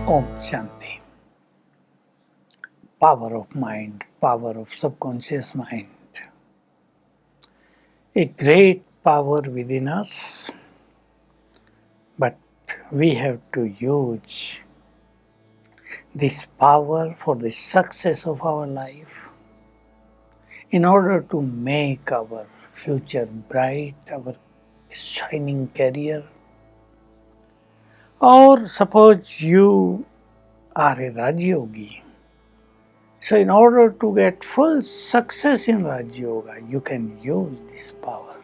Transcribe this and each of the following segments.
Om Shanti. Power of mind, power of subconscious mind. A great power within us, but we have to use this power for the success of our life in order to make our future bright, our shining career. Or suppose you are a Rajyogi. So in order to get full success in Raj Yoga, you can use this power.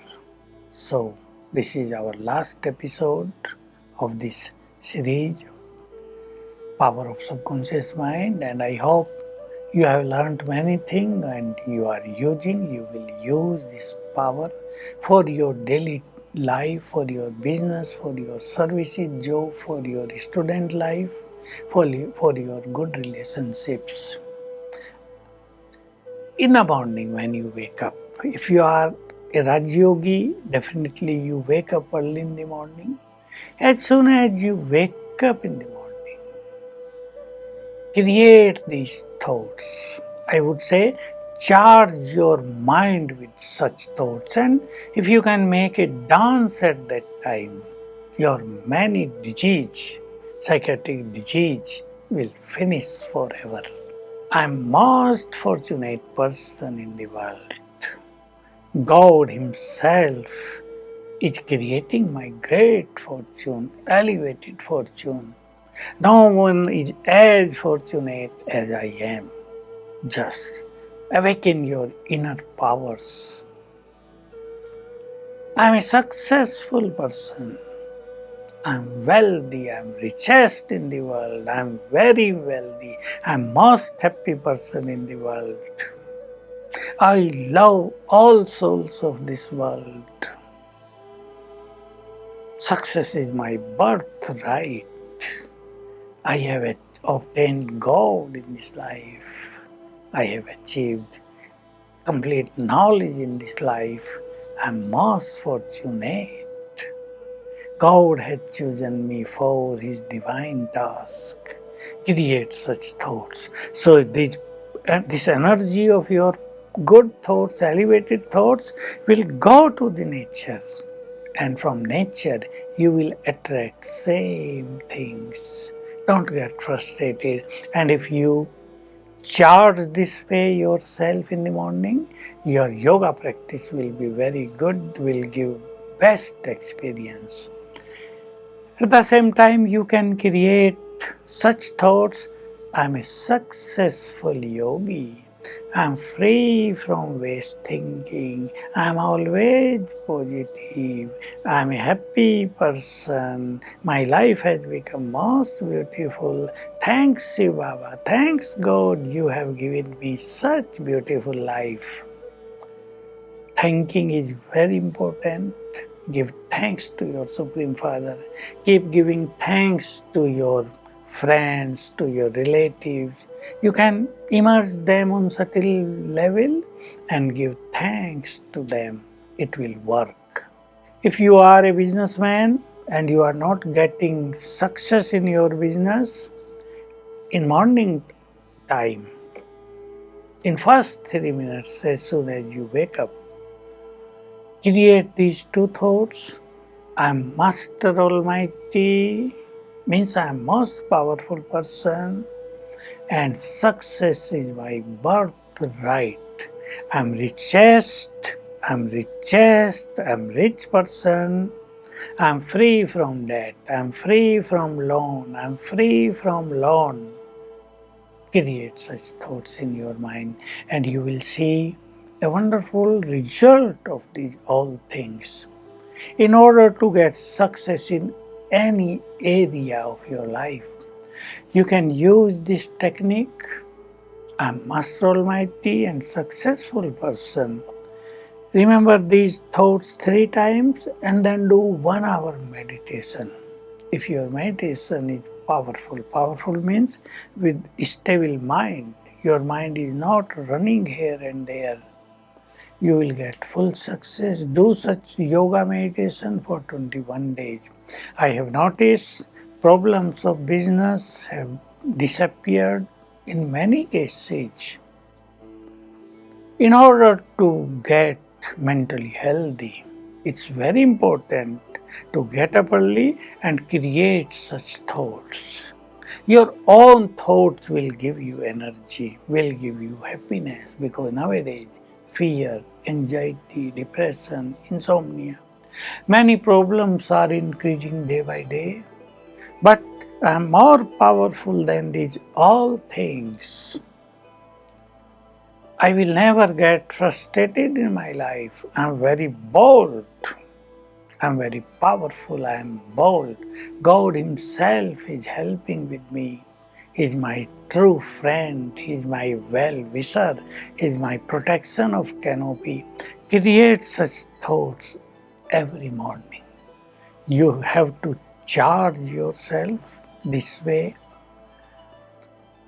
So this is our last episode of this series, Power of Subconscious Mind, and I hope you have learned many things and you will use this power for your daily life, for your business, for your services job, for your student life, for your good relationships. In the morning when you wake up, if you are a Rajyogi, definitely you wake up early in the morning. As soon as you wake up in the morning, create these thoughts. I would say charge your mind with such thoughts, and if you can make a dance at that time, your many disease, psychiatric disease will finish forever. I am most fortunate person in the world. God Himself is creating my great fortune, elevated fortune. No one is as fortunate as I am. Just awaken your inner powers. I am a successful person. I am wealthy, I am richest in the world, I am very wealthy, I am most happy person in the world. I love all souls of this world. Success is my birthright. I have obtained God in this life. I have achieved complete knowledge in this life. I am most fortunate. God has chosen me for His divine task. Create such thoughts. So this energy of your good thoughts, elevated thoughts, will go to the nature. And from nature, you will attract same things. Don't get frustrated. And if you charge this way yourself in the morning, your yoga practice will be very good, will give best experience. At the same time, you can create such thoughts. I am a successful yogi. I am free from waste thinking. I am always positive. I am a happy person. My life has become most beautiful. Thanks Shiv Baba. Thanks God, you have given me such beautiful life. Thanking is very important. Give thanks to your Supreme Father. Keep giving thanks to your friends, to your relatives. You can immerse them on subtle level and give thanks to them. It will work. If you are a businessman and you are not getting success in your business, in morning time, in first 3 minutes as soon as you wake up, create these two thoughts. I am Master Almighty, means I am most powerful person, and success is my birthright. I am richest, I am rich person. I am free from debt, I am free from loan, I am free from loan. Create such thoughts in your mind and you will see a wonderful result of these all things. In order to get success in any area of your life, you can use this technique. I am Master Almighty and successful person. Remember these thoughts 3 times and then do 1 hour meditation. If your meditation is powerful means with stable mind, your mind is not running here and there, you will get full success. Do such yoga meditation for 21 days. I have noticed problems of business have disappeared in many cases. In order to get mentally healthy, it's very important to get up early and create such thoughts. Your own thoughts will give you energy, will give you happiness, because nowadays fear, anxiety, depression, insomnia, many problems are increasing day by day. But I am more powerful than these all things. I will never get frustrated in my life. I am very bold. I am very powerful. I am bold. God Himself is helping with me. He is my true friend. He is my well-wisher. He is my protection of canopy. Create such thoughts every morning. You have to charge yourself this way.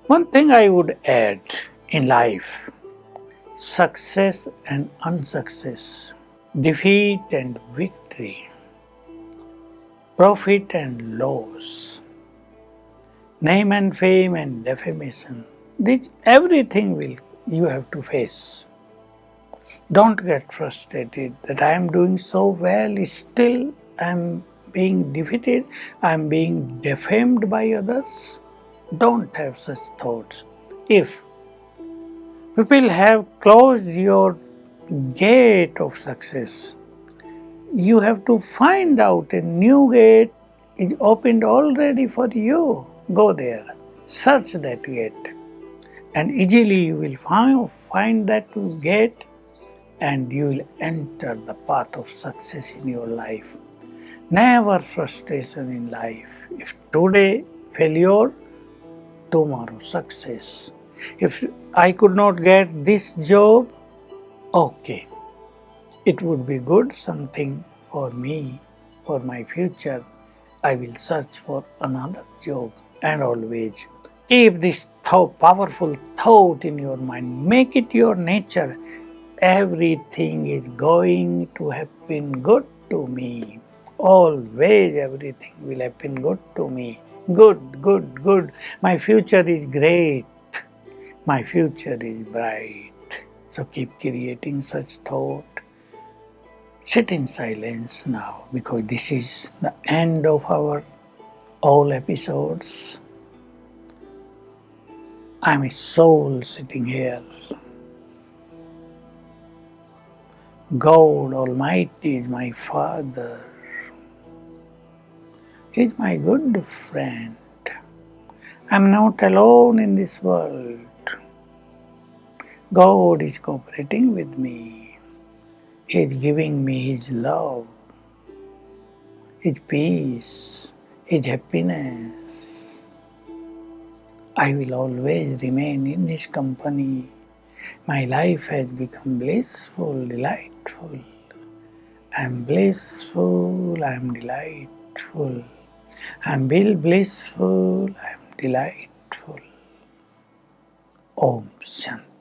One thing I would add in life: success and unsuccess, defeat and victory, profit and loss, name and fame and defamation. Everything you have to face. Don't get frustrated that I am doing so well, still I am being defeated, I am being defamed by others. Don't have such thoughts. If people have closed your gate of success, you have to find out a new gate is opened already for you. Go there, search that gate, and easily you will find that gate, and you will enter the path of success in your life. Never frustration in life. If today failure, tomorrow success. If I could not get this job, okay, it would be good, something for me, for my future. I will search for another job. And always keep this powerful thought in your mind. Make it your nature. Everything is going to happen good to me. Always everything will happen good to me. Good, good, good. My future is great. My future is bright. So keep creating such thought. Sit in silence now, because this is the end of our all episodes. I am a soul sitting here. God Almighty is my Father. He is my good friend. I am not alone in this world. God is cooperating with me. He is giving me His love, His peace, His happiness. I will always remain in His company. My life has become blissful, delightful. I am blissful, I am delightful. I am blissful, I am delightful. Om Shanti.